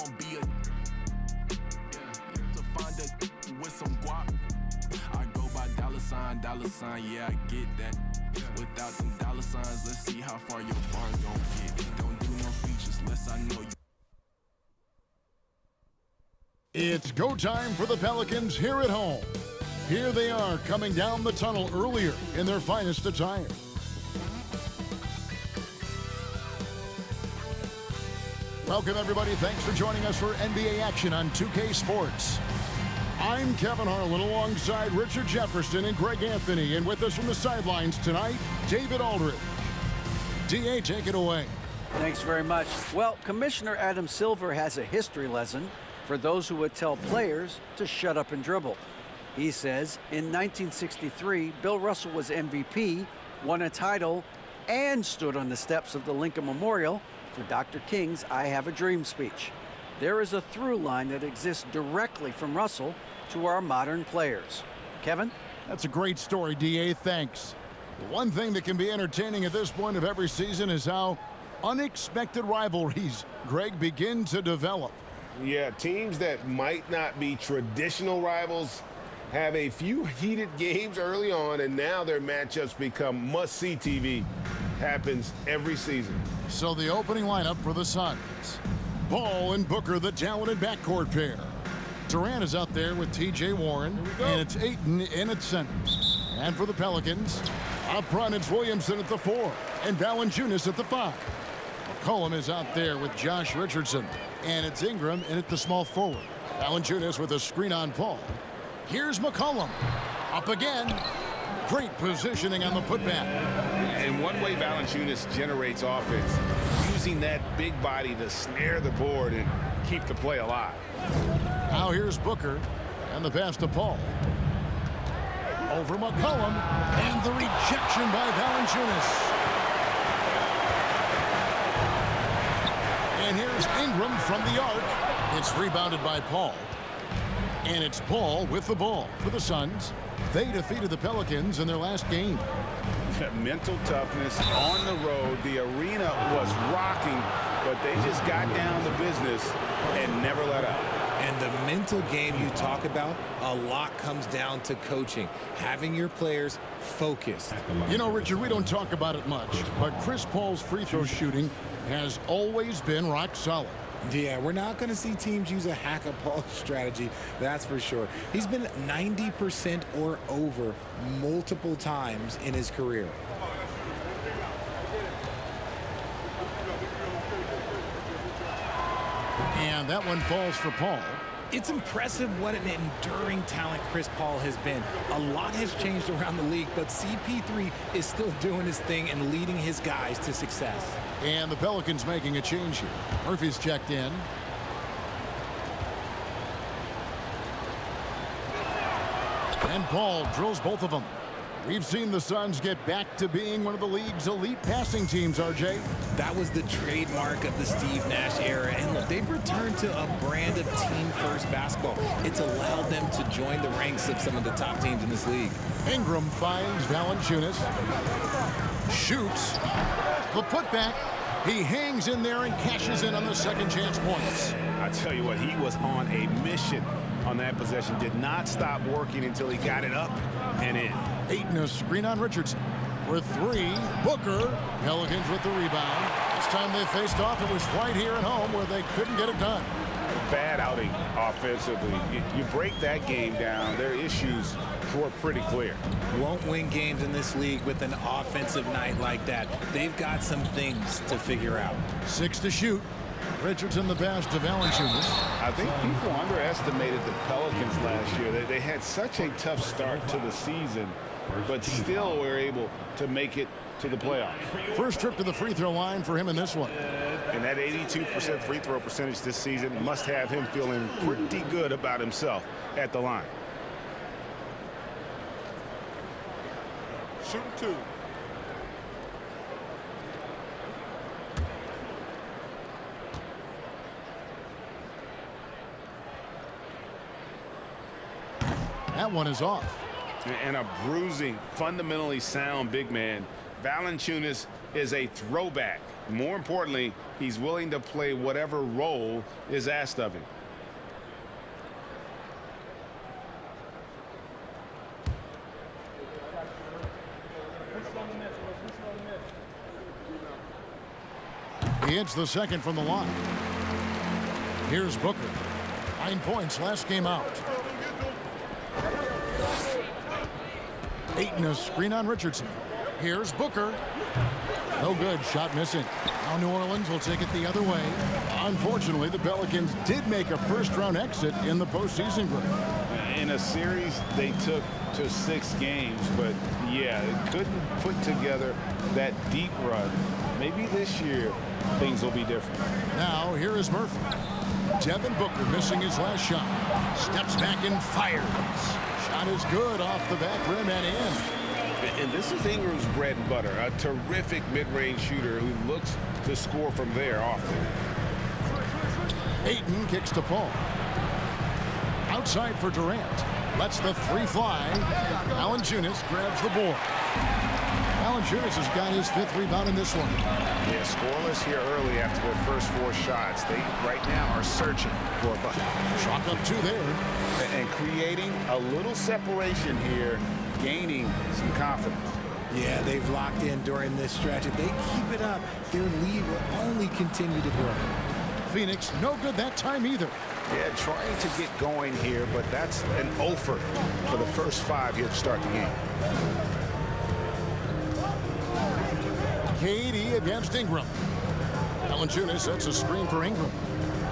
gon' be a to find a with some guap. I go by dollar sign, yeah, I get that. Without them dollar signs, let's see how far your bar gon' get. Don't do no features unless I know you. It's go time for the Pelicans here at home. Here they are coming down the tunnel earlier in their finest attire. Welcome, everybody. Thanks for joining us for NBA action on 2K Sports. I'm Kevin Harlan alongside Richard Jefferson and Greg Anthony. And with us from the sidelines tonight, David Aldridge. DA, take it away. Thanks very much. Well, Commissioner Adam Silver has a history lesson for those who would tell players to shut up and dribble. He says in 1963, Bill Russell was MVP, won a title, and stood on the steps of the Lincoln Memorial for Dr. King's I Have a Dream speech. There is a through line that exists directly from Russell to our modern players. Kevin? That's a great story, DA. Thanks. The one thing that can be entertaining at this point of every season is how unexpected rivalries, Greg, begin to develop. Yeah, teams that might not be traditional rivals have a few heated games early on, and now their matchups become must-see TV. Happens every season. So the opening lineup for the Suns. Ball and Booker, the talented backcourt pair. Durant is out there with T.J. Warren, and it's Ayton in at center. And for the Pelicans, up front it's Williamson at the 4, and Valanciunas at the 5. McCollum is out there with Josh Richardson, and it's Ingram in at the small forward. Valanciunas with a screen on Paul. Here's McCollum. Up again. Great positioning on the putback. And one way Valanciunas generates offense, using that big body to snare the board and keep the play alive. Now here's Booker, and the pass to Paul. Over McCollum, and the rejection by Valanciunas. And here's Ingram from the arc. It's rebounded by Paul. And it's Paul with the ball for the Suns. They defeated the Pelicans in their last game. Mental toughness on the road. The arena was rocking, but they just got down to business and never let up. And the mental game you talk about, a lot comes down to coaching, having your players focused. You know, Richard, we don't talk about it much, but Chris Paul's free throw shooting has always been rock solid. Yeah, we're not going to see teams use a hack-a-Paul strategy, that's for sure. He's been 90% or over multiple times in his career. And that one falls for Paul. It's impressive what an enduring talent Chris Paul has been. A lot has changed around the league, but CP3 is still doing his thing and leading his guys to success. And the Pelicans making a change here. Murphy's checked in. And Paul drills both of them. We've seen the Suns get back to being one of the league's elite passing teams, RJ. That was the trademark of the Steve Nash era. And look, they've returned to a brand of team-first basketball. It's allowed them to join the ranks of some of the top teams in this league. Ingram finds Valanciunas. Shoots. The putback. He hangs in there and cashes in on the second chance points. I tell you what, he was on a mission on that possession. Did not stop working until he got it up and in. Ayton a screen on Richardson. For 3, Booker. Pelicans with the rebound. This time they faced off. It was right here at home where they couldn't get it done. Bad outing offensively. You break that game down, their issues were pretty clear. Won't win games in this league with an offensive night like that. They've got some things to figure out. 6 to shoot. Richardson the pass to Valanciunas. I think people underestimated the Pelicans last year. They had such a tough start to the season, but still were able to make it to the playoffs. First trip to the free throw line for him in this one. And that 82% free throw percentage this season must have him feeling pretty good about himself at the line. Shooting 2. That one is off. And a bruising, fundamentally sound big man. Valanciunas is a throwback More importantly, he's willing to play whatever role is asked of him. He hits the second from the line. Here's Booker. 9 points last game out. Ayton, a screen on Richardson. Here's Booker. No good. Shot missing. Now New Orleans will take it the other way. Unfortunately, the Pelicans did make a first-round exit in the postseason group. In a series they took to 6 games, but yeah, it couldn't put together that deep run. Maybe this year things will be different. Now here is Murphy. Devin Booker missing his last shot. Steps back and fires. Shot is good off the back rim and in. And this is Ingram's bread and butter, a terrific mid-range shooter who looks to score from there often. Ayton kicks to Paul. Outside for Durant. Lets the 3 fly. Valanciunas grabs the board. Valanciunas has got his 5th rebound in this one. Yeah, scoreless here early after their first 4 shots. They right now are searching for a bucket. Chalk up 2 there. And creating a little separation here, gaining some confidence. Yeah, they've locked in during this stretch. If they keep it up, their lead will only continue to grow. Phoenix, no good that time either. Yeah, trying to get going here, but that's an offer for the first 5 here to start the game. KD against Ingram. Valanciunas sets a screen for Ingram.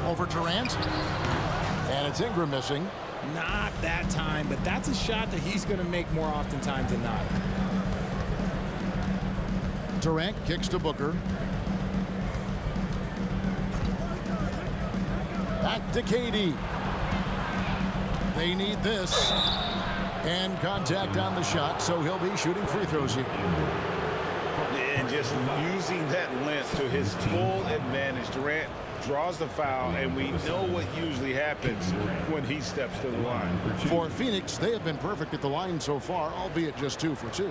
Over Durant. And it's Ingram missing. Not that time, but that's a shot that he's going to make more oftentimes than not. Durant kicks to Booker. Back to KD. They need this. And contact on the shot, so he'll be shooting free throws here. And just using that length to his full advantage. Durant draws the foul, and we know what usually happens when he steps to the line. For Phoenix, they have been perfect at the line so far, albeit just 2 for 2.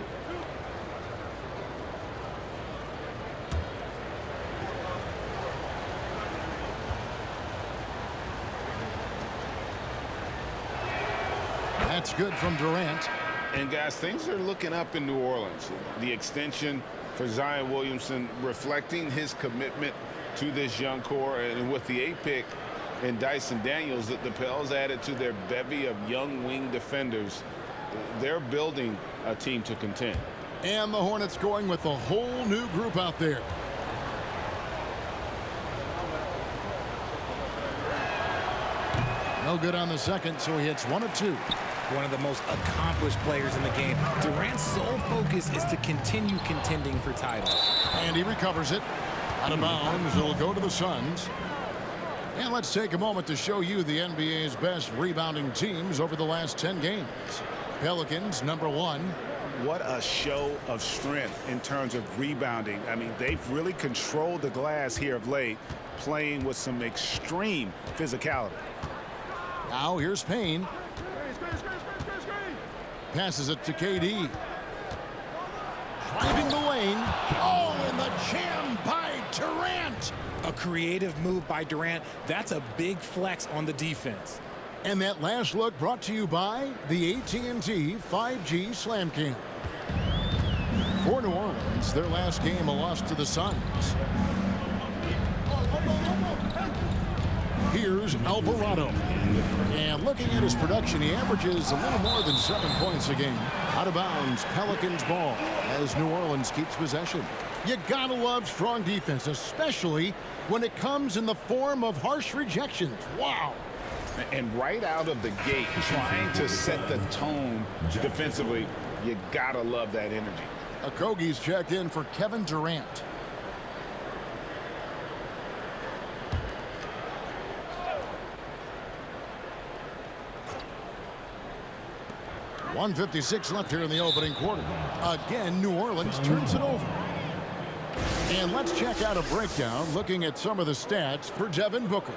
That's good from Durant. And guys, things are looking up in New Orleans. The extension for Zion Williamson reflecting his commitment to this young core, and with the 8th pick and Dyson Daniels, the Pels added to their bevy of young wing defenders. They're building a team to contend. And the Hornets going with a whole new group out there. No good on the second, so he hits 1 of 2. One of the most accomplished players in the game. Durant's sole focus is to continue contending for titles. And he recovers it. Out of bounds, it'll go to the Suns. And let's take a moment to show you the NBA's best rebounding teams over the last 10 games. Pelicans, number 1. What a show of strength in terms of rebounding. I mean, they've really controlled the glass here of late, playing with some extreme physicality. Now here's Payne. Passes it to KD. Driving the lane. Oh, and the jam by Durant. A creative move by Durant. That's a big flex on the defense. And that last look brought to you by the AT&T 5G Slam King. For New Orleans, their last game a loss to the Suns. Here's Alvarado. And looking at his production, he averages a little more than 7 points a game. Out of bounds, Pelicans ball as New Orleans keeps possession. You gotta love strong defense, especially when it comes in the form of harsh rejections. Wow. And right out of the gate, trying to set the tone defensively, you gotta love that energy. Okogie's checked in for Kevin Durant. .156 left here in the opening quarter. Again, New Orleans turns it over. And let's check out a breakdown looking at some of the stats for Devin Booker.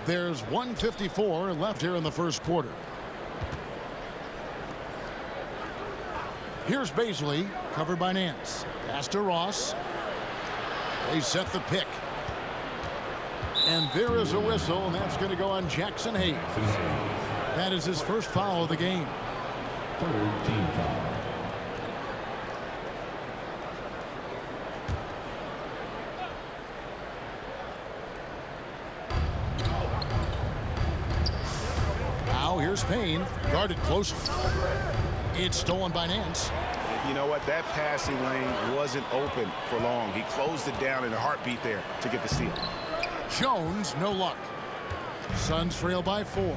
There's 154 left here in the first quarter. Here's Baisley, covered by Nance. Pass to Ross. They set the pick. And there is a whistle, and that's going to go on Jackson Hayes. That is his first foul of the game. Third team foul. Now here's Payne, guarded closely. It's stolen by Nance. You know what? That passing lane wasn't open for long. He closed it down in a heartbeat there to get the steal. Jones, no luck. Suns trail by 4.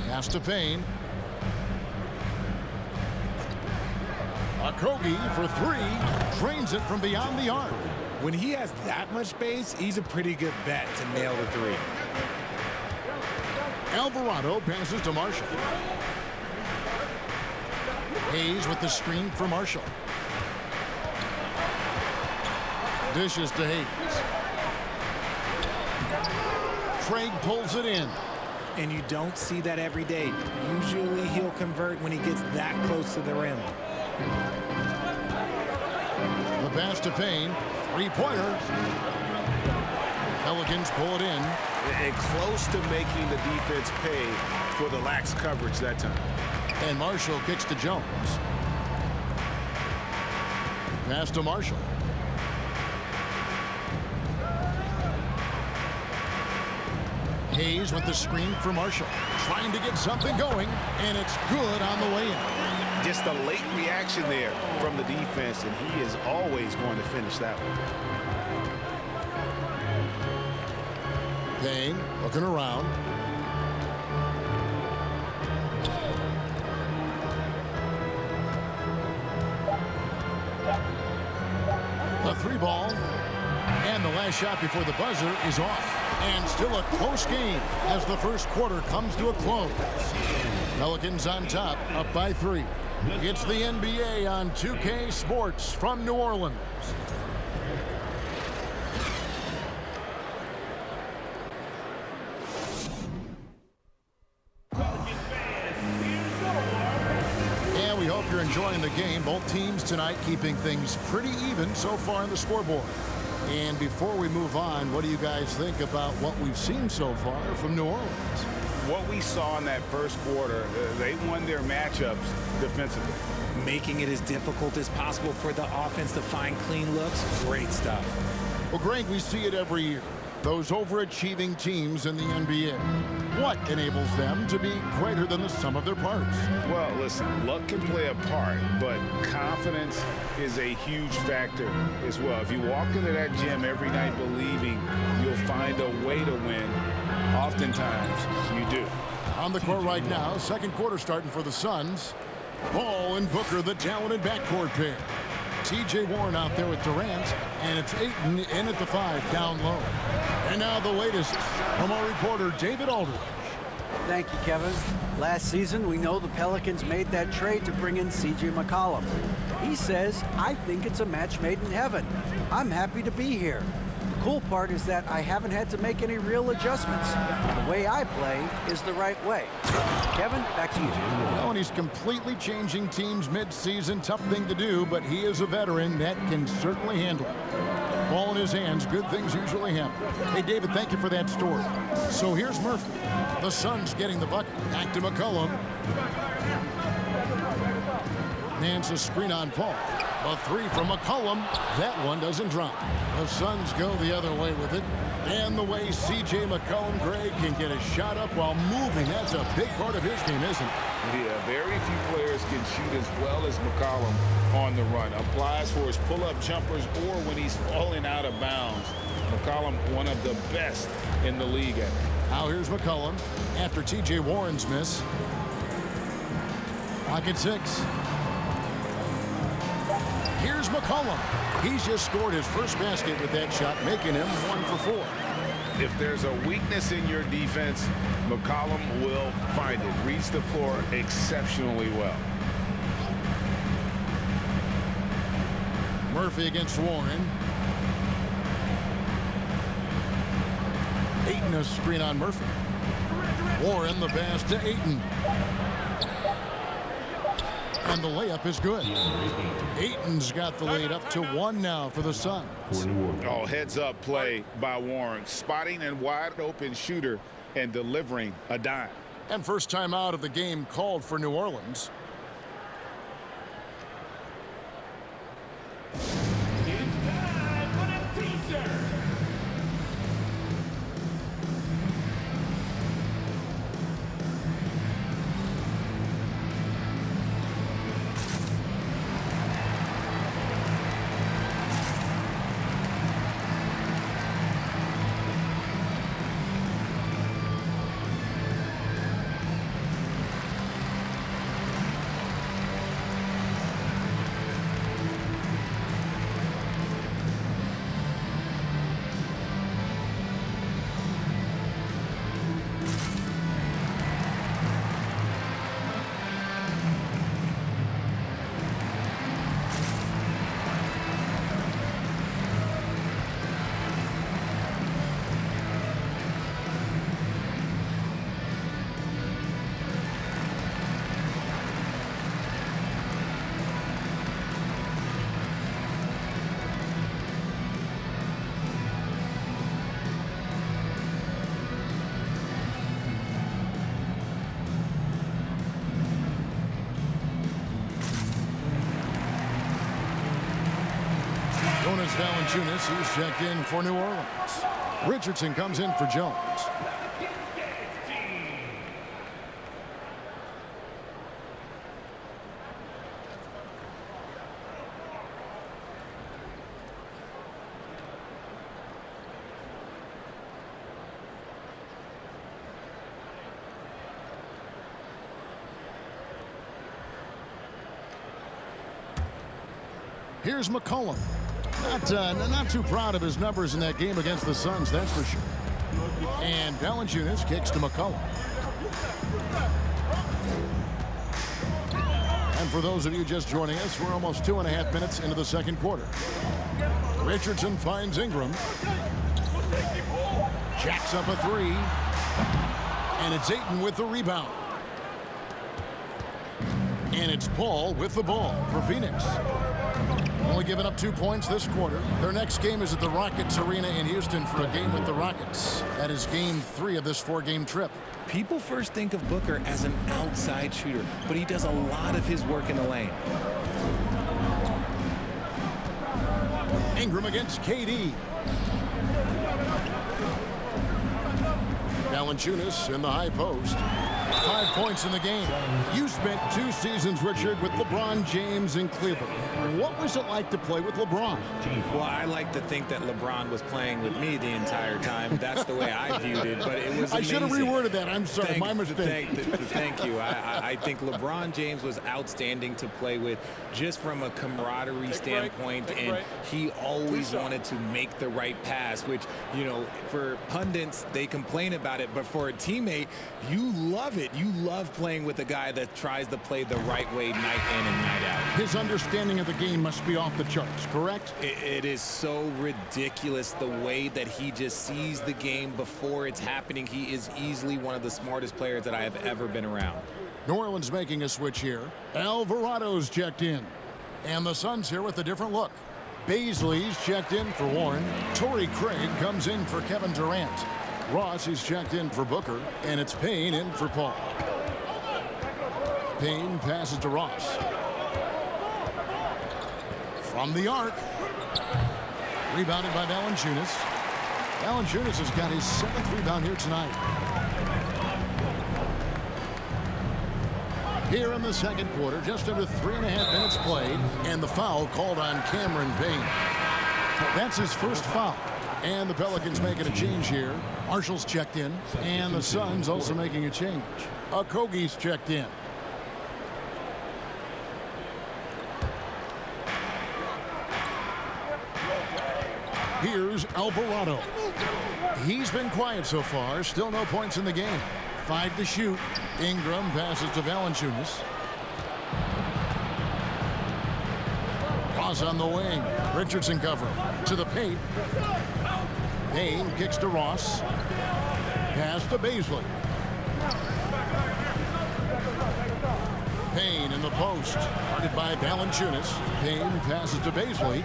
Pass to Payne. Okogie for 3. Drains it from beyond the arc. When he has that much space, he's a pretty good bet to nail the 3. Alvarado passes to Marshall. Hayes with the screen for Marshall. Dishes to Hayes. Craig pulls it in. And you don't see that every day. Usually he'll convert when he gets that close to the rim. The pass to Payne. 3-pointer. Pelicans pull it in. And close to making the defense pay for the lax coverage that time. And Marshall kicks to Jones. Pass to Marshall. Hayes with the screen for Marshall. Trying to get something going, and it's good on the way in. Just a late reaction there from the defense, and he is always going to finish that one. Payne looking around. A 3-ball. And the last shot before the buzzer is off. And still a close game as the first quarter comes to a close. Pelicans on top, up by 3. It's the NBA on 2K Sports from New Orleans. And we hope you're enjoying the game. Both teams tonight keeping things pretty even so far on the scoreboard. And before we move on, what do you guys think about what we've seen so far from New Orleans? What we saw in that first quarter, they won their matchups defensively. Making it as difficult as possible for the offense to find clean looks. Great stuff. Well, Greg, we see it every year. Those overachieving teams in the NBA. What enables them to be greater than the sum of their parts? Well, listen, luck can play a part, but confidence is a huge factor as well. If you walk into that gym every night believing you'll find a way to win, oftentimes you do. On the court right now, second quarter starting for the Suns. Ball and Booker, the talented backcourt pair. T.J. Warren out there with Durant, and it's Ayton in at the 5, down low. And now the latest from our reporter, David Aldridge. Thank you, Kevin. Last season, we know the Pelicans made that trade to bring in C.J. McCollum. He says, I think it's a match made in heaven. I'm happy to be here. The cool part is that I haven't had to make any real adjustments. The way I play is the right way. Kevin, back to you. Well, and he's completely changing teams mid-season. Tough thing to do, but he is a veteran that can certainly handle it. Ball in his hands, good things usually happen. Hey, David, thank you for that story. So here's Murphy. The Suns getting the bucket. Back to McCollum. Nance a screen on Paul. A 3 from McCollum. That one doesn't drop. The Suns go the other way with it. And the way C.J. McCollum, Greg, can get a shot up while moving. That's a big part of his game, isn't it? Yeah, very few players can shoot as well as McCollum on the run. Applies for his pull-up jumpers or when he's falling out of bounds. McCollum, one of the best in the league at it. Now here's McCollum after T.J. Warren's miss. Clock at 6. Here's McCollum. He's just scored his first basket with that shot, making him 1 for 4. If there's a weakness in your defense, McCollum will find it. Reads the floor exceptionally well. Murphy against Warren. Ayton a screen on Murphy. Warren the pass to Ayton. And the layup is good. Ayton's got the lead up to 1 now for the Suns. Oh, heads-up play by Warren. Spotting a wide-open shooter and delivering a dime. And first time out of the game called for New Orleans. Jonas Valanciunas, he's checked in for New Orleans. Richardson comes in for Jones. Here's McCollum. Not too proud of his numbers in that game against the Suns, that's for sure. And Valanciunas kicks to McCollum. And for those of you just joining us, we're almost 2.5 minutes into the second quarter. Richardson finds Ingram. Jacks up a three. And it's Ayton with the rebound. And it's Paul with the ball for Phoenix. Only giving up 2 points this quarter. Their next game is at the Rockets Arena in Houston for a game with the Rockets. That is game 3 of this 4-game trip. People first think of Booker as an outside shooter, but he does a lot of his work in the lane. Ingram against KD. Valanciunas in the high post. 5 points in the game. You spent 2 seasons, Richard, with LeBron James in Cleveland. What was it like to play with LeBron? Well, I like to think that LeBron was playing with me the entire time. That's the way I viewed it, but it was amazing. I should have reworded that. I'm sorry, my mistake. Thank you. I think LeBron James was outstanding to play with just from a camaraderie standpoint, and he always wanted to make the right pass, which, you know, for pundits, they complain about it, but for a teammate, you love it. You love playing with a guy that tries to play the right way night in and night out. His understanding of the game must be off the charts, correct? It is so ridiculous the way that he just sees the game before it's happening. He is easily one of the smartest players that I have ever been around. New Orleans making a switch here. Alvarado's checked in. And the Suns here with a different look. Baisley's checked in for Warren. Torrey Craig comes in for Kevin Durant. Ross is checked in for Booker, and it's Payne in for Paul. Payne passes to Ross. From the arc. Rebounded by Valanciunas. Valanciunas has got his 7th rebound here tonight. Here in the second quarter, just under 3.5 minutes played, and the foul called on Cameron Payne. That's his first foul. And the Pelicans making a change here. Marshall's checked in, and the Suns also making a change. Okogie's checked in. Here's Alvarado. He's been quiet so far. Still no points in the game. 5 to shoot. Ingram passes to Valanciunas. Ross on the wing. Richardson covering. To the paint. Payne kicks to Ross. Pass to Baisley. Payne in the post. Guarded by Valanciunas. Payne passes to Baisley.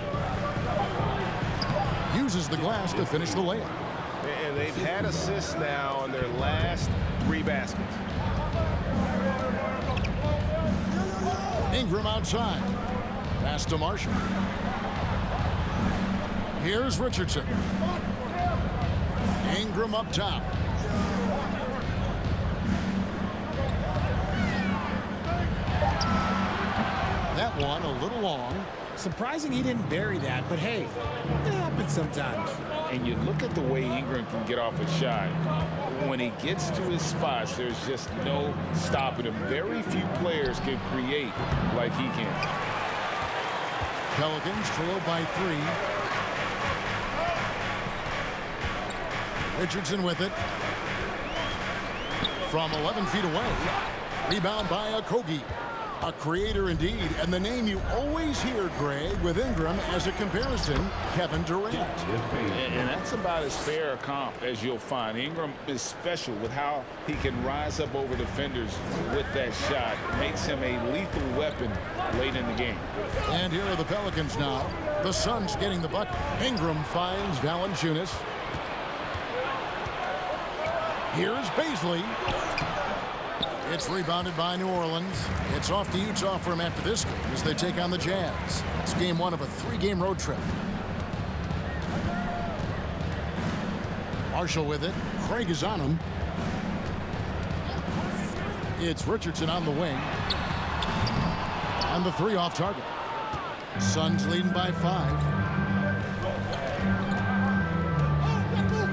Uses the glass to finish the layup. And they've had assists now on their last 3 baskets. Ingram outside. Pass to Marshall. Here's Richardson. Ingram up top. That one a little long. Surprising he didn't bury that, but hey, it happens sometimes. And you look at the way Ingram can get off a shot. When he gets to his spots, there's just no stopping him. Very few players can create like he can. Pelicans trail by 3. Richardson with it. From 11 feet away. Rebound by Okogie. A creator indeed, and the name you always hear, Greg, with Ingram as a comparison, Kevin Durant. And that's about as fair a comp as you'll find. Ingram is special with how he can rise up over defenders with that shot. It makes him a lethal weapon late in the game. And here are the Pelicans now. The Suns getting the bucket. Ingram finds Valanciunas. Here's Baisley. It's rebounded by New Orleans. It's off to Utah for him after this game as they take on the Jazz. It's game 1 of a 3-game road trip. Marshall with it. Craig is on him. It's Richardson on the wing. And the 3 off target. Suns leading by 5.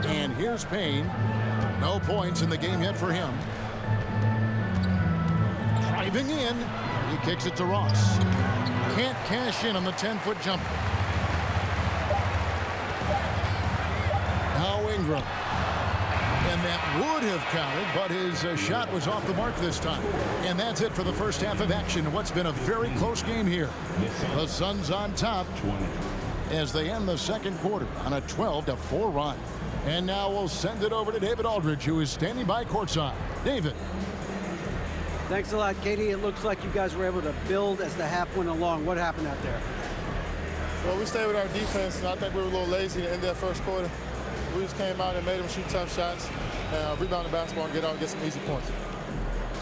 And here's Payne. No points in the game yet for him. Driving in, he kicks it to Ross. Can't cash in on the 10-foot jumper. Now Ingram. And that would have counted, but his shot was off the mark this time. And that's it for the first half of action. What's been a very close game here. The Suns on top as they end the second quarter on a 12-4 run. And now we'll send it over to David Aldridge, who is standing by courtside. David. Thanks a lot, Katie. It looks like you guys were able to build as the half went along. What happened out there? Well, we stayed with our defense, and I think we were a little lazy in that first quarter. We just came out and made them shoot tough shots, rebound the basketball, and get out and get some easy points.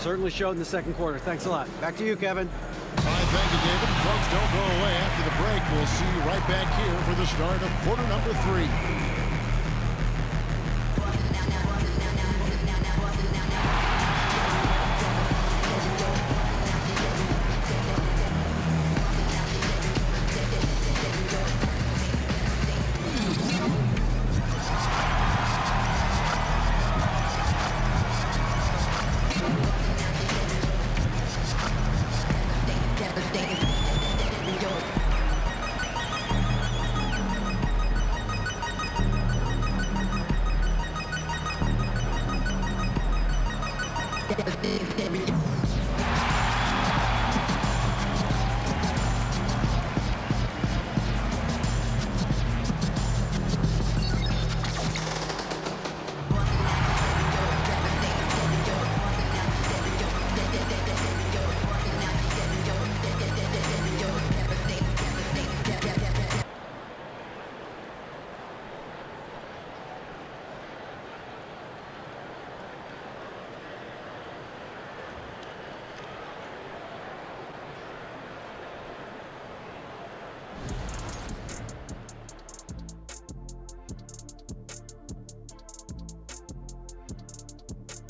Certainly showed in the second quarter. Thanks a lot. Back to you, Kevin. All right, thank you, David. Folks, don't go away. After the break, we'll see you right back here for the start of quarter number 3.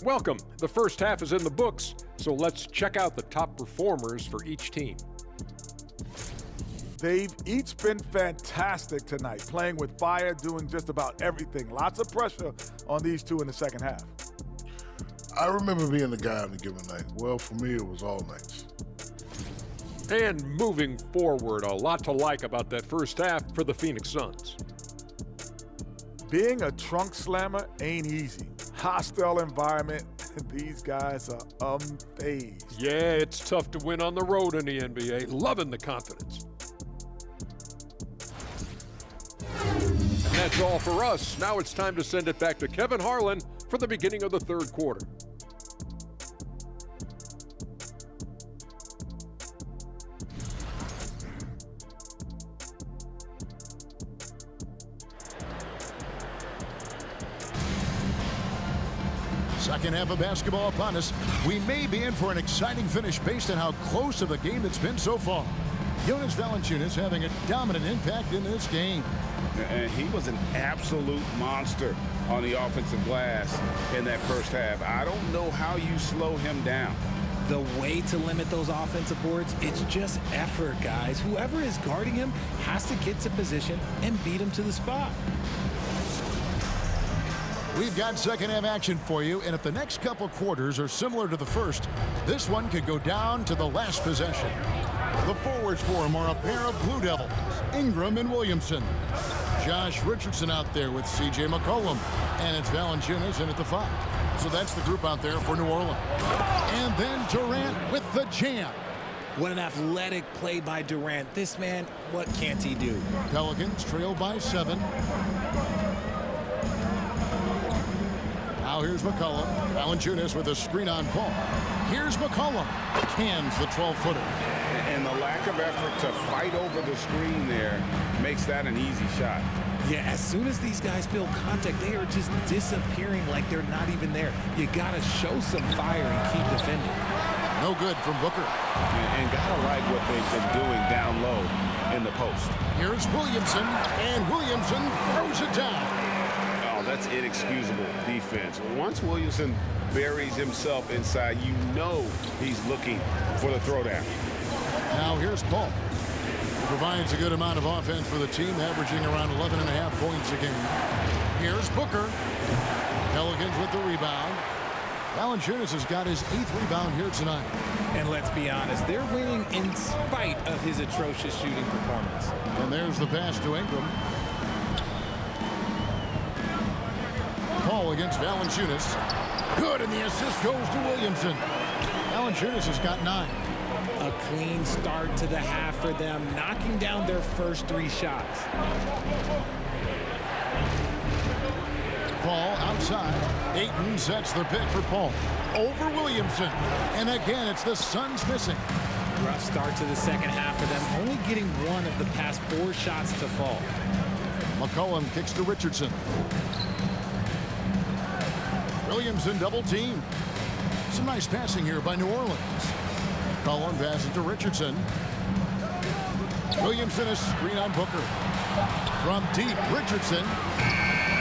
Welcome. The first half is in the books, so let's check out the top performers for each team. They've each been fantastic tonight, playing with fire, doing just about everything. Lots of pressure on these two in the second half. I remember being the guy on a given night. Well, for me, it was all nights. And moving forward, a lot to like about that first half for the Phoenix Suns. Being a trunk slammer ain't easy. Hostile environment, these guys are unfazed. Yeah, it's tough to win on the road in the NBA. Loving the confidence. And that's all for us. Now it's time to send it back to Kevin Harlan for the beginning of the third quarter. Second half of basketball upon us. We may be in for an exciting finish based on how close of a game it's been so far. Jonas Valanciunas having a dominant impact in this game. And he was an absolute monster on the offensive glass in that first half. I don't know how you slow him down. The way to limit those offensive boards, it's just effort, guys. Whoever is guarding him has to get to position and beat him to the spot. We've got second half action for you, and if the next couple quarters are similar to the first, this one could go down to the last possession. The forwards for him are a pair of Blue Devils, Ingram and Williamson. Josh Richardson out there with C.J. McCollum, and it's Valanciunas in at the 5. So that's the group out there for New Orleans. And then Durant with the jam. What an athletic play by Durant. This man, what can't he do? Pelicans trail by 7. Now here's McCollum. Valanciunas with a screen on Paul. Here's McCollum. Cans the 12-footer. And the lack of effort to fight over the screen there makes that an easy shot. Yeah, as soon as these guys feel contact, they are just disappearing like they're not even there. You got to show some fire and keep defending. No good from Booker. And gotta like what they've been doing down low in the post. Here's Williamson, and Williamson throws it down. Oh, that's inexcusable defense. Once Williamson buries himself inside, you know he's looking for the throwdown. Now here's Paul. He provides a good amount of offense for the team, averaging around 11.5 points a game. Here's Booker. Pelicans with the rebound. Valanciunas has got his 8th rebound here tonight. And let's be honest, they're winning in spite of his atrocious shooting performance. And there's the pass to Ingram. Paul against Valanciunas. Good, and the assist goes to Williamson. Valanciunas has got 9. A clean start to the half for them, knocking down their first 3 shots. Paul outside. Ayton sets the pick for Paul. Over Williamson. And again, it's the Suns missing. Rough start to the second half for them, only getting 1 of the past 4 shots to fall. McCollum kicks to Richardson. Williamson double team. Some nice passing here by New Orleans. McCollum passes to Richardson. Williamson is screen on Booker. From deep, Richardson.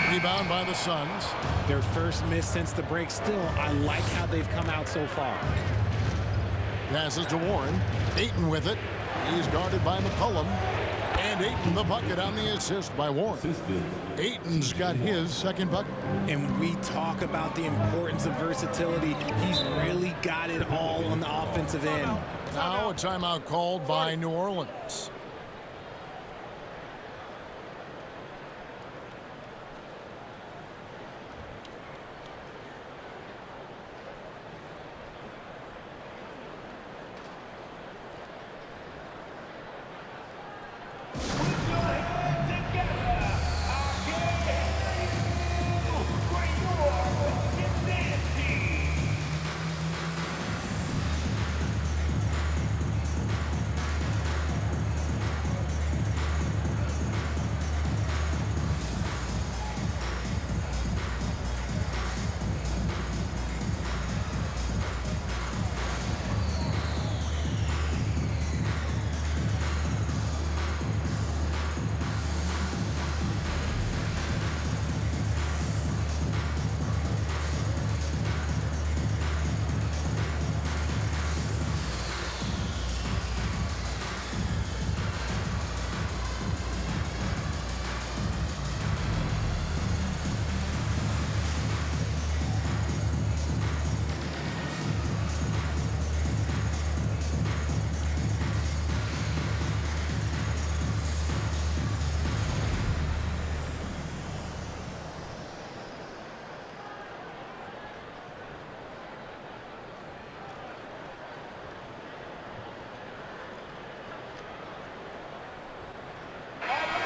Rebound by the Suns. Their first miss since the break. Still, I like how they've come out so far. Passes to Warren. Ayton with it. He's guarded by McCollum. And Ayton the bucket on the assist by Warren. Ayton's got his 2nd bucket. And we talk about the importance of versatility. He's really got it all on the offensive end. Now a timeout called by New Orleans.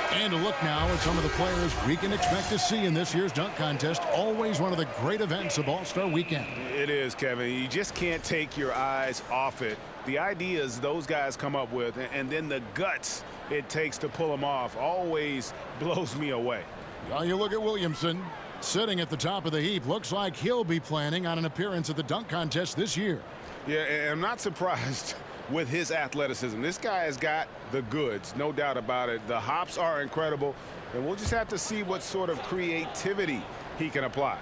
And a look now at some of the players we can expect to see in this year's dunk contest. Always one of the great events of All-Star Weekend. It is, Kevin. You just can't take your eyes off it. The ideas those guys come up with, and then the guts it takes to pull them off, always blows me away. Now you look at Williamson. Sitting at the top of the heap, looks like he'll be planning on an appearance at the dunk contest this year. Yeah, and I'm not surprised with his athleticism. This guy has got the goods, no doubt about it. The hops are incredible, and we'll just have to see what sort of creativity he can apply.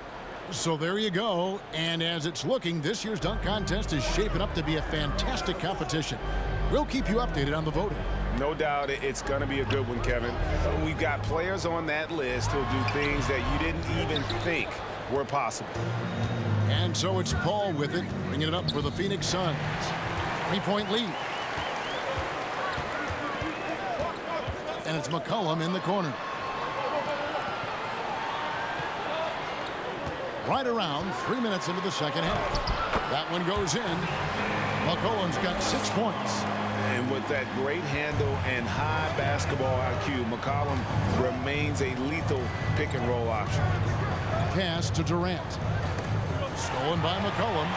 So there you go. And as it's looking, this year's dunk contest is shaping up to be a fantastic competition. We'll keep you updated on the voting. No doubt it's going to be a good one, Kevin. We've got players on that list who'll do things that you didn't even think were possible. And so it's Paul with it, bringing it up for the Phoenix Suns. 3-point lead. And it's McCollum in the corner. Right around 3 minutes into the second half. That one goes in. McCollum's got 6 points. And with that great handle and high basketball IQ, McCollum remains a lethal pick-and-roll option. Pass to Durant. Stolen by McCollum.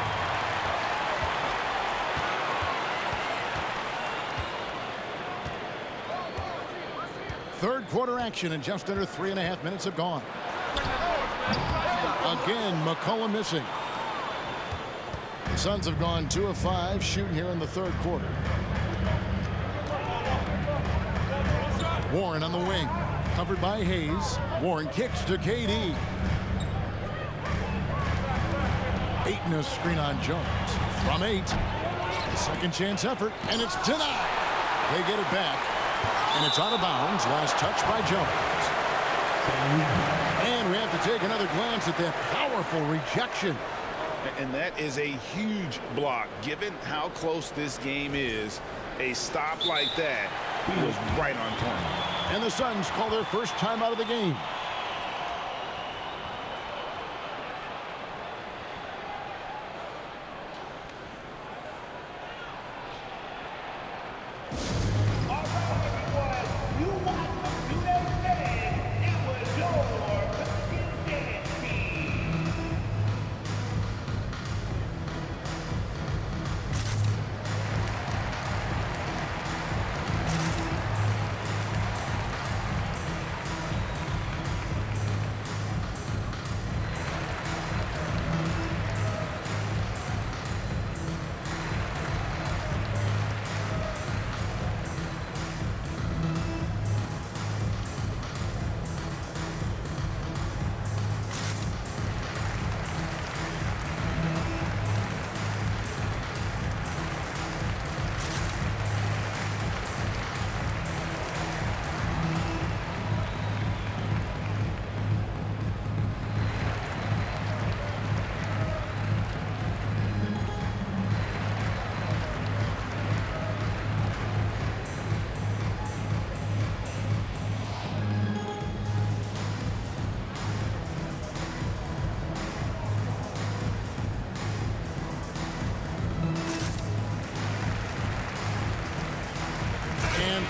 Third quarter action, and just under 3.5 minutes have gone. Again, McCollum missing. The Suns have gone 2 of 5 shooting here in the third quarter. Warren on the wing, covered by Hayes. Warren kicks to KD. Ayton a screen on Jones. From 8. Second chance effort, and it's denied. They get it back, and it's out of bounds. Last touch by Jones. And we have to take another glance at that powerful rejection. And that is a huge block. Given how close this game is, a stop like that was right on point. And the Suns call their first time out of the game.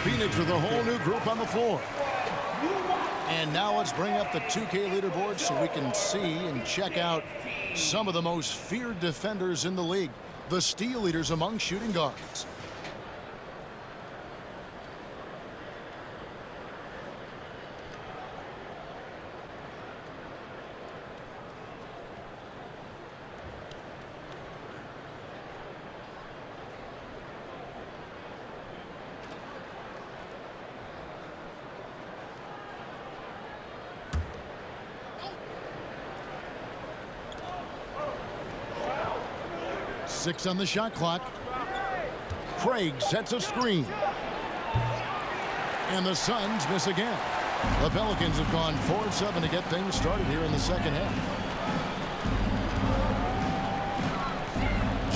Phoenix with a whole new group on the floor. And now let's bring up the 2K leaderboard so we can see and check out some of the most feared defenders in the league, the steal leaders among shooting guards. Six on the shot clock. Craig sets a screen. And the Suns miss again. The Pelicans have gone 4 of 7 to get things started here in the second half.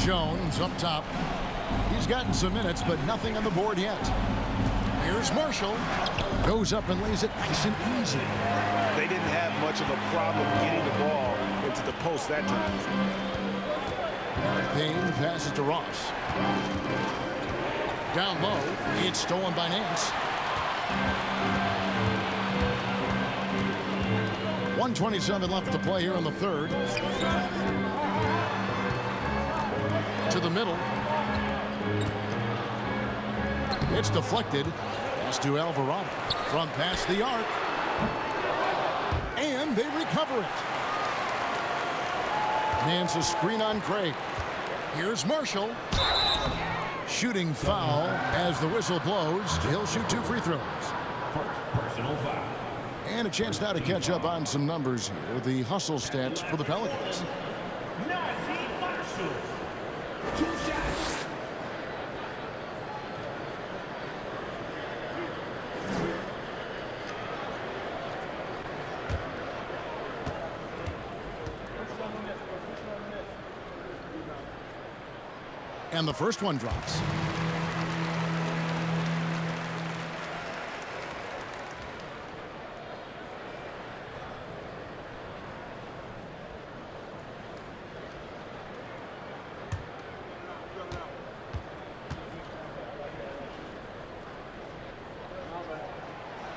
Jones up top. He's gotten some minutes, but nothing on the board yet. Here's Marshall. Goes up and lays it nice and easy. They didn't have much of a problem getting the ball into the post that time. Payne passes to Ross. Down low, it's stolen by Nance. 1:27 left to play here in the third. To the middle. It's deflected. Pass to Alvarado. From past the arc. And they recover it. Nance a screen on Craig. Here's Marshall. Shooting foul as the whistle blows. He'll shoot 2 free throws. Personal foul. And a chance now to catch up on some numbers here. The hustle stats for the Pelicans. Marshall. 2 shots. And the first one drops.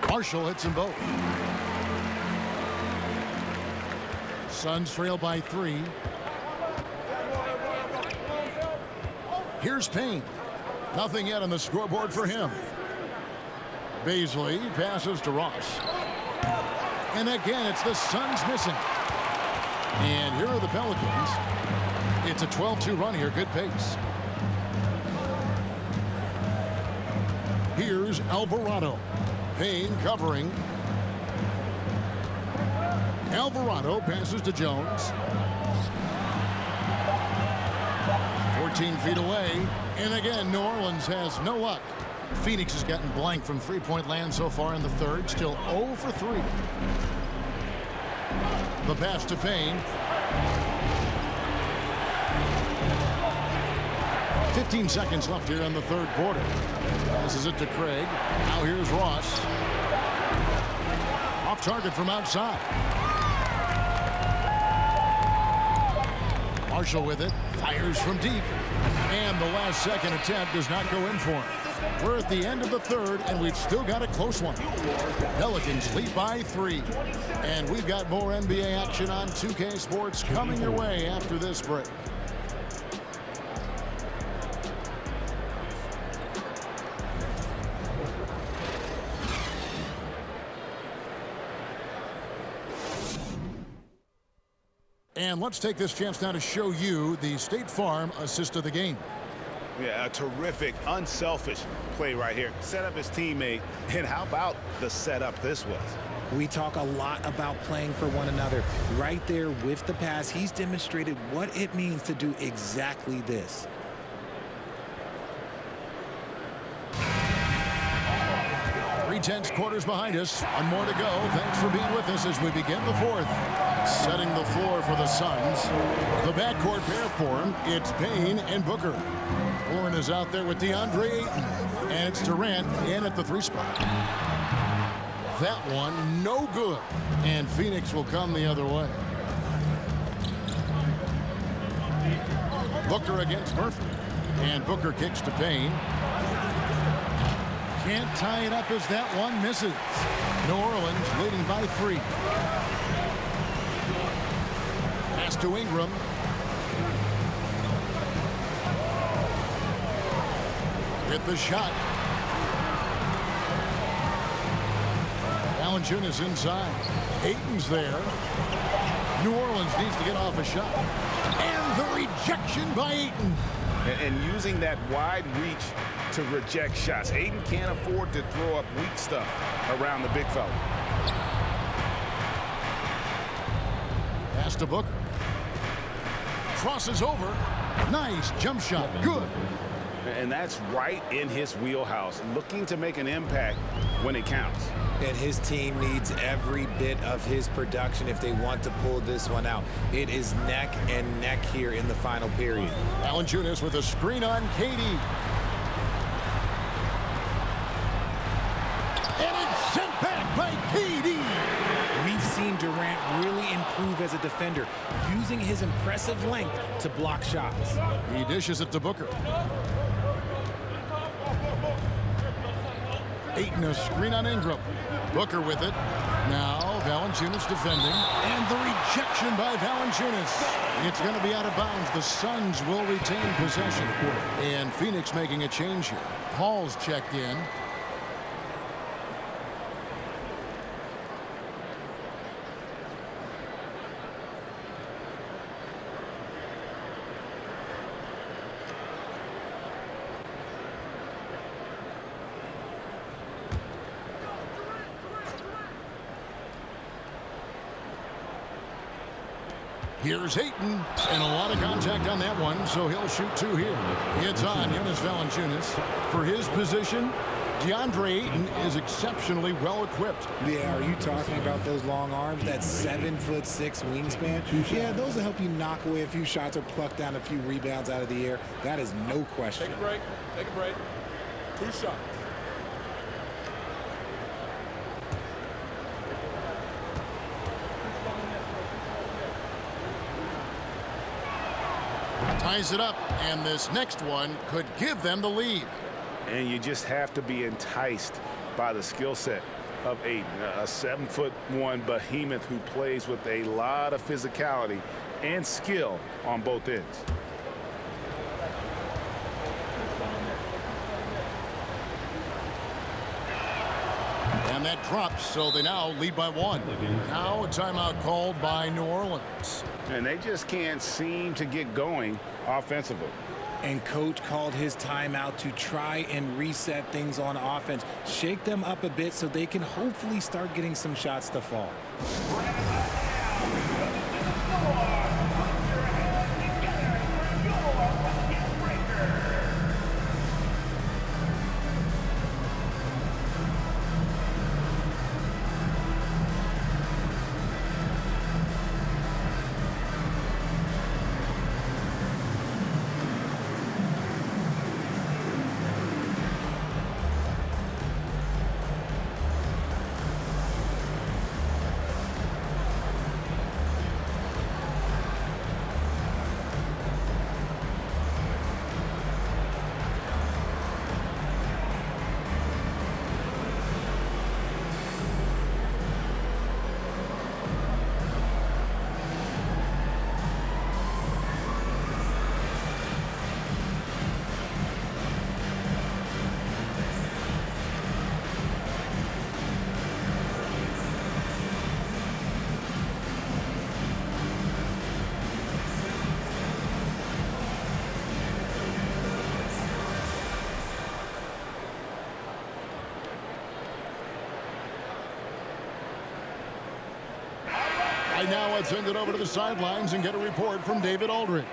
Marshall hits them both. Suns trail by 3. Here's Payne. Nothing yet on the scoreboard for him. Baisley passes to Ross. And again, it's the Suns missing. And here are the Pelicans. It's a 12-2 run here. Good pace. Here's Alvarado. Payne covering. Alvarado passes to Jones. 14 feet away. And again, New Orleans has no luck. Phoenix has gotten blank from three-point land so far in the third. Still 0 for 3. The pass to Payne. 15 seconds left here in the third quarter. Passes it to Craig. Now here's Ross. Off target from outside. Marshall with it. Fires from deep. And the last second attempt does not go in for him. We're at the end of the third, and we've still got a close one. Pelicans lead by 3. And we've got more NBA action on 2K Sports coming your way after this break. And let's take this chance now to show you the State Farm assist of the game. Yeah, a terrific, unselfish play right here. Set up his teammate, and how about the setup this was? We talk a lot about playing for one another. Right there with the pass, he's demonstrated what it means to do exactly this. Tense quarters behind us. One more to go. Thanks for being with us as we begin the fourth. Setting the floor for the Suns. The backcourt pair for him. It's Payne and Booker. Warren is out there with DeAndre Ayton. And it's Durant in at the 3 spot. That one, no good. And Phoenix will come the other way. Booker against Murphy. And Booker kicks to Payne. Can't tie it up as that one misses. New Orleans leading by 3. Pass to Ingram. Hit the shot. Valanciunas inside. Ayton's there. New Orleans needs to get off a shot. And the rejection by Ayton. And using that wide reach to reject shots. Ayton can't afford to throw up weak stuff around the big fella. Pass to Booker. Crosses over. Nice jump shot. Good. And that's right in his wheelhouse. Looking to make an impact when it counts. And his team needs every bit of his production if they want to pull this one out. It is neck and neck here in the final period. Valanciunas with a screen on KD. And it's sent back by KD. We've seen Durant really improve as a defender, using his impressive length to block shots. He dishes it to Booker. Ayton a screen on Ingram. Booker with it. Now Valanciunas defending. And the rejection by Valanciunas. It's going to be out of bounds. The Suns will retain possession. And Phoenix making a change here. Paul's checked in. Here's Hayton, and a lot of contact on that one, so he'll shoot 2 here. It's on Jonas Valanciunas. For his position, DeAndre Ayton is exceptionally well equipped. Yeah, are you talking about those long arms, that 7'6" wingspan? Yeah, those will help you knock away a few shots or pluck down a few rebounds out of the air. That is no question. Take a break. Take a break. 2 shots. Ties it up, and this next one could give them the lead. And you just have to be enticed by the skill set of Ayton, a 7'1" behemoth who plays with a lot of physicality and skill on both ends. And that drops, so they now lead by 1. Now a timeout called by New Orleans. And they just can't seem to get going offensively. And coach called his timeout to try and reset things on offense, shake them up a bit so they can hopefully start getting some shots to fall. Now let's send it over to the sidelines and get a report from David Aldridge.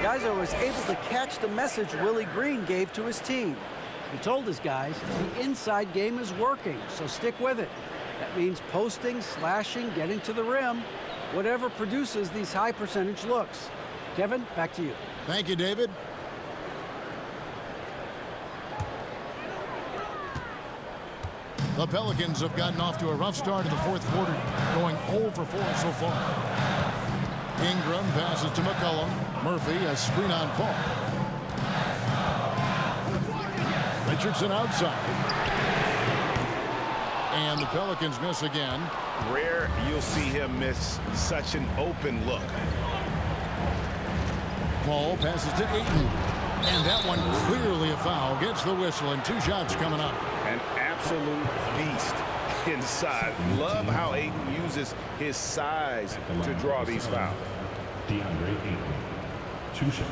Guys, I was able to catch the message Willie Green gave to his team. He told his guys the inside game is working, so stick with it. That means posting, slashing, getting to the rim, whatever produces these high percentage looks. Kevin, back to you. Thank you, David. The Pelicans have gotten off to a rough start in the 4th quarter, going 0 for 4 so far. Ingram passes to McCollum. Murphy, a screen on Paul. Richardson outside. And the Pelicans miss again. Rare you'll see him miss such an open look. Paul passes to Ayton. And that one clearly a foul. Gets the whistle, and 2 shots coming up. An absolute beast inside. Love how Ayton uses his size to draw these fouls. DeAndre Ayton, 2 shots.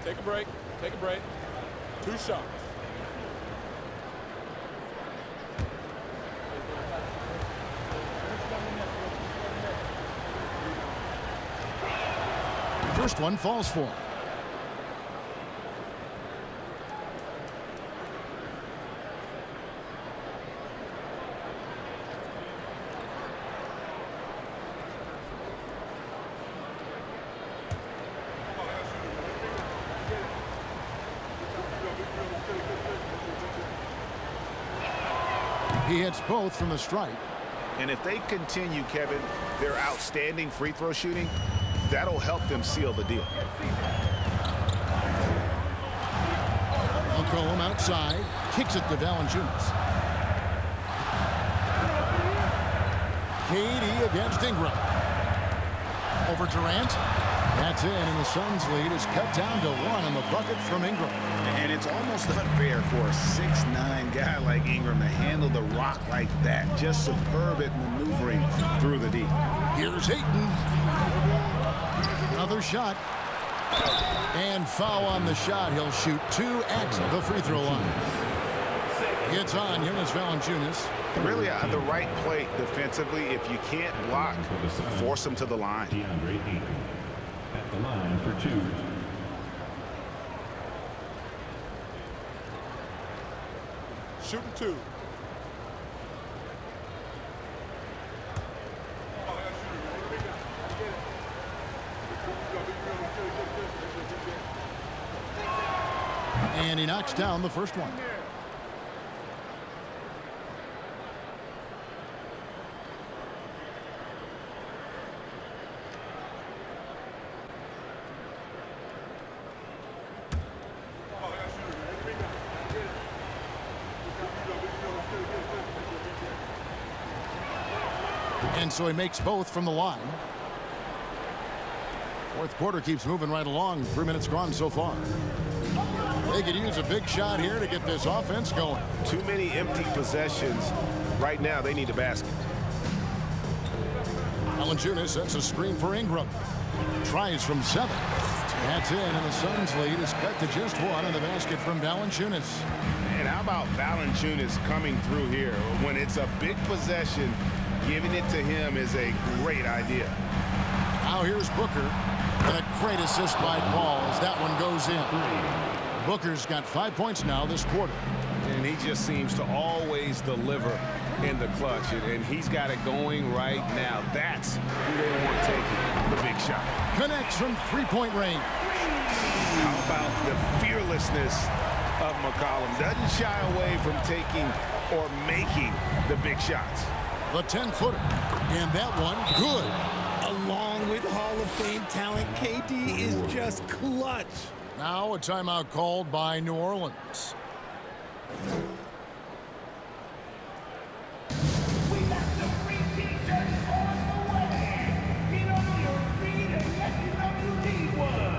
Take a break. Take a break. 2 shots. First one falls for him. He hits both from the stripe. And if they continue, Kevin, their outstanding free throw shooting, that'll help them seal the deal. McCollum outside, kicks it to Valanciunas. KD against Ingram. Over Durant. That's in, and the Suns' lead is cut down to 1 on the bucket from Ingram. And it's almost unfair for a 6'9" guy like Ingram to handle the rock like that. Just superb at maneuvering through the D. Here's Ayton. Another shot. And foul on the shot. He'll shoot 2 at the free throw line. It's on Jonas Valanciunas. Really the right play defensively. If you can't block, force him to the line. DeAndre Ayton at the line for 2. Shooting 2. And he knocks down the first one. And so he makes both from the line. Fourth quarter keeps moving right along. 3 minutes gone so far. They could use a big shot here to get this offense going. Too many empty possessions. Right now, they need a basket. Valanciunas sets a screen for Ingram. Tries from 7. That's in, and the Suns' lead is cut to just 1 on the basket from Valanciunas. And how about Valanciunas coming through here? When it's a big possession, giving it to him is a great idea. Now here's Booker. And a great assist by Paul as that one goes in. Booker's got 5 points now this quarter. And he just seems to always deliver in the clutch. And he's got it going right now. That's who they want taking the big shot. Connects from 3-point range. How about the fearlessness of McCollum? Doesn't shy away from taking or making the big shots. The 10-footer. And that one, good. Along with Hall of Fame talent, KD is just clutch. Now a timeout called by New Orleans. We got the free t-shirts on the way. Get on your feet and let you know you need one.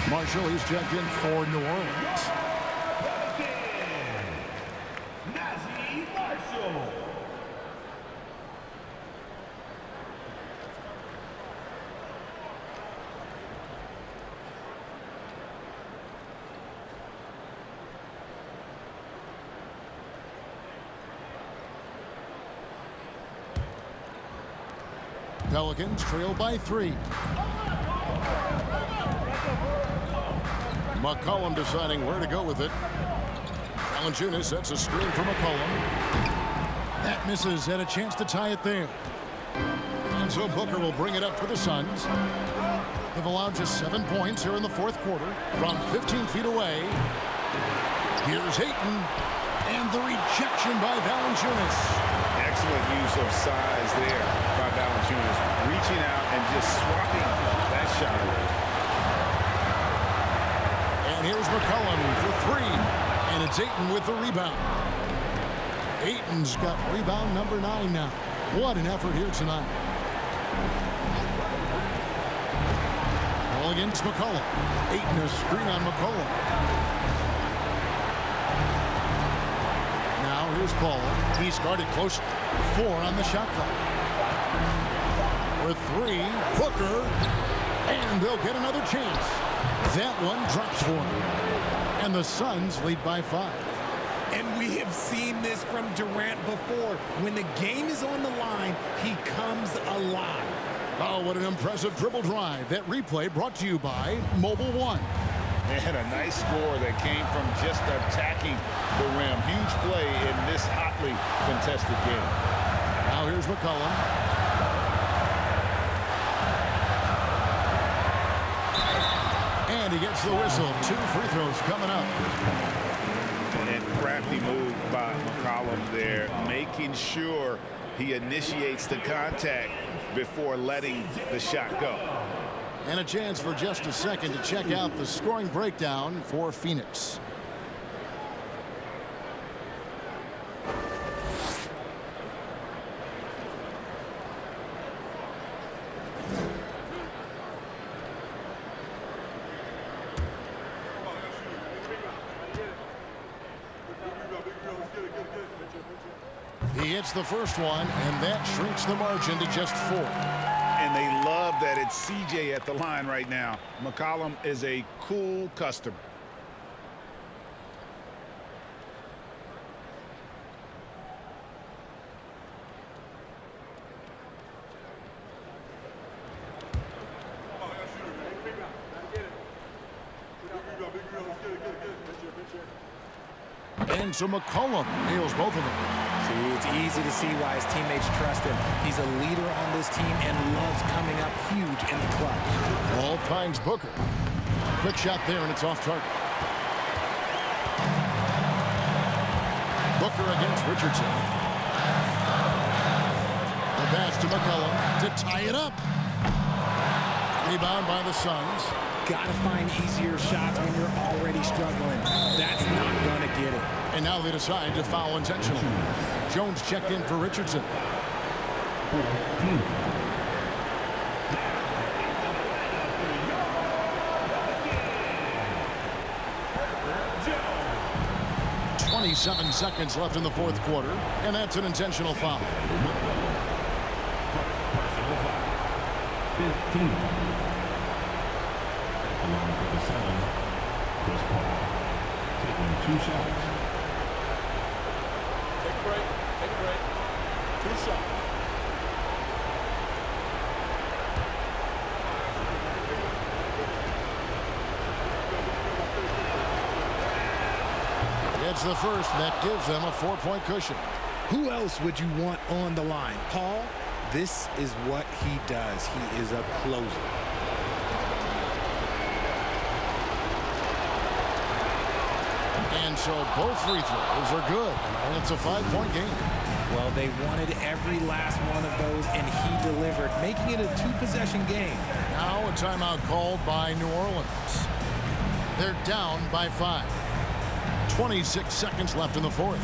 Marshall, he's checked in for New Orleans. Marshall. Pelicans trail by 3. McCollum deciding where to go with it. Valanciunas sets a screen for McCollum. That misses, and a chance to tie it there. And so Booker will bring it up for the Suns. They've allowed just 7 points here in the fourth quarter from 15 feet away. Here's Ayton, and the rejection by Valanciunas. Excellent use of size there by Valanciunas, reaching out and just swatting that shot away. And here's McCollum for 3, and it's Ayton with the rebound. Ayton's got rebound number 9 now. What an effort here tonight. Ball against McCollum. Ayton a screen on McCollum. Now here's Paul. He's guarded close. 4 on the shot clock. For 3, Booker, and they'll get another chance. That one drops for him. And the Suns lead by 5. And we have seen this from Durant before. When the game is on the line, he comes alive. Oh, what an impressive dribble drive. That replay brought to you by Mobile One. They had a nice score that came from just attacking the rim. Huge play in this hotly contested game. Now here's McCollum. And he gets the whistle. 2 free throws coming up. And crafty move by McCollum there, making sure he initiates the contact before letting the shot go. And a chance for just a second to check out the scoring breakdown for Phoenix. He hits the first one, and that shrinks the margin to just 4. And they love that it's CJ at the line right now. McCollum is a cool customer. And so McCollum nails both of them. See, it's easy to see why his teammates trust him. He's a leader on this team and loves coming up huge in the clutch. Ball finds Booker. Quick shot there, and it's off target. Booker against Richardson. The pass to McCollum to tie it up. Rebound by the Suns. Got to find easier shots when you're already struggling. That's not going to get it. And now they decide to foul intentionally. Jones checked in for Richardson. 27 seconds left in the fourth quarter, and that's an intentional foul. 15. Along for the 7, Chris Paul, taking 2 shots. Take a break. 2 shots. It's the first, and that gives them a 4-point cushion. Who else would you want on the line? Paul, this is what he does. He is a closer. And so both free throws are good, and it's a 5-point game. Well, they wanted every last one of those, and he delivered, making it a 2-possession game. Now a timeout called by New Orleans. They're down by 5. 26 seconds left in the fourth.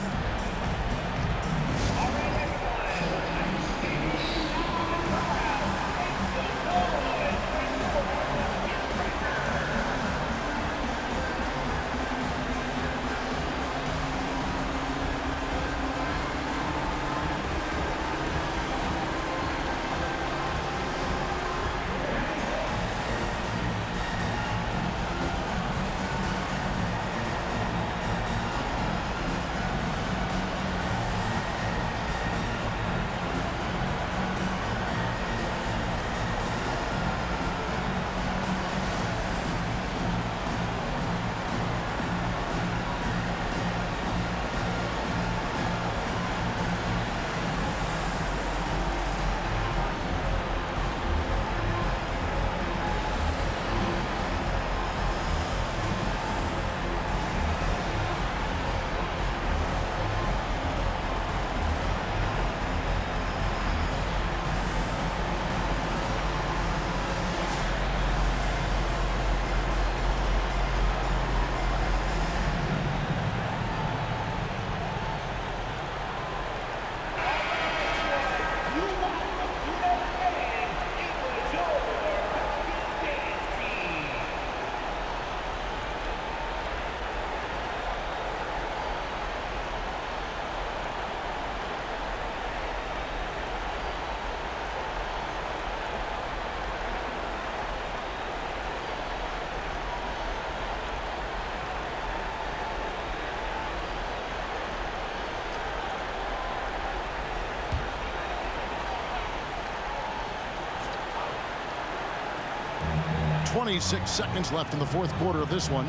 26 seconds left in the fourth quarter of this one.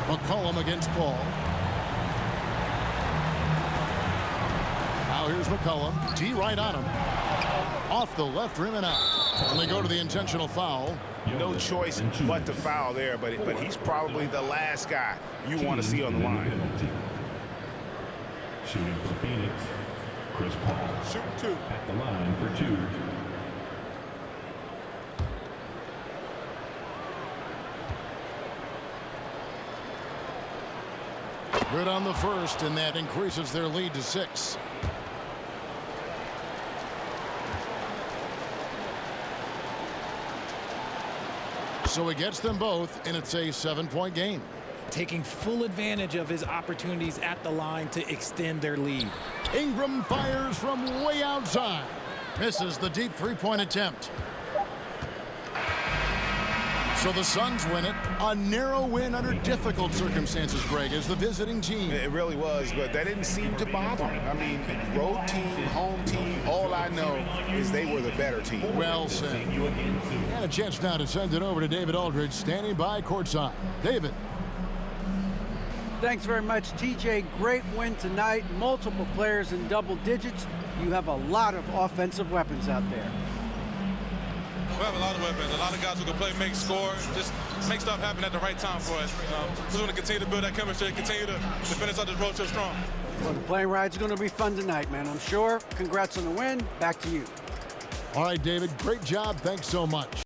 McCollum against Paul. Now here's McCollum. D right on him. Off the left rim and out. And they go to the intentional foul. No choice but to foul there, but he's probably the last guy you want to see on the line. Shooting for Phoenix, Chris Paul. Shooting two. At the line for two. Good on the first, and that increases their lead to 6. So he gets them both, and it's a 7-point game. Taking full advantage of his opportunities at the line to extend their lead. Ingram fires from way outside. Misses the deep three-point attempt. So the Suns win it. A narrow win under difficult circumstances, Greg, as the visiting team. It really was, but that didn't seem to bother him. I mean, road team, home team, all I know is they were the better team. Well said. And a chance now to send it over to David Aldridge, standing by courtside. David. Thanks very much, TJ. Great win tonight. Multiple players in double digits. You have a lot of offensive weapons out there. We have a lot of weapons, a lot of guys who can play, make, score, just make stuff happen at the right time for us. We want to continue to build that chemistry, continue to finish out this road trip strong. Well, the plane ride's going to be fun tonight, man, I'm sure. Congrats on the win. Back to you. All right, David, great job. Thanks so much.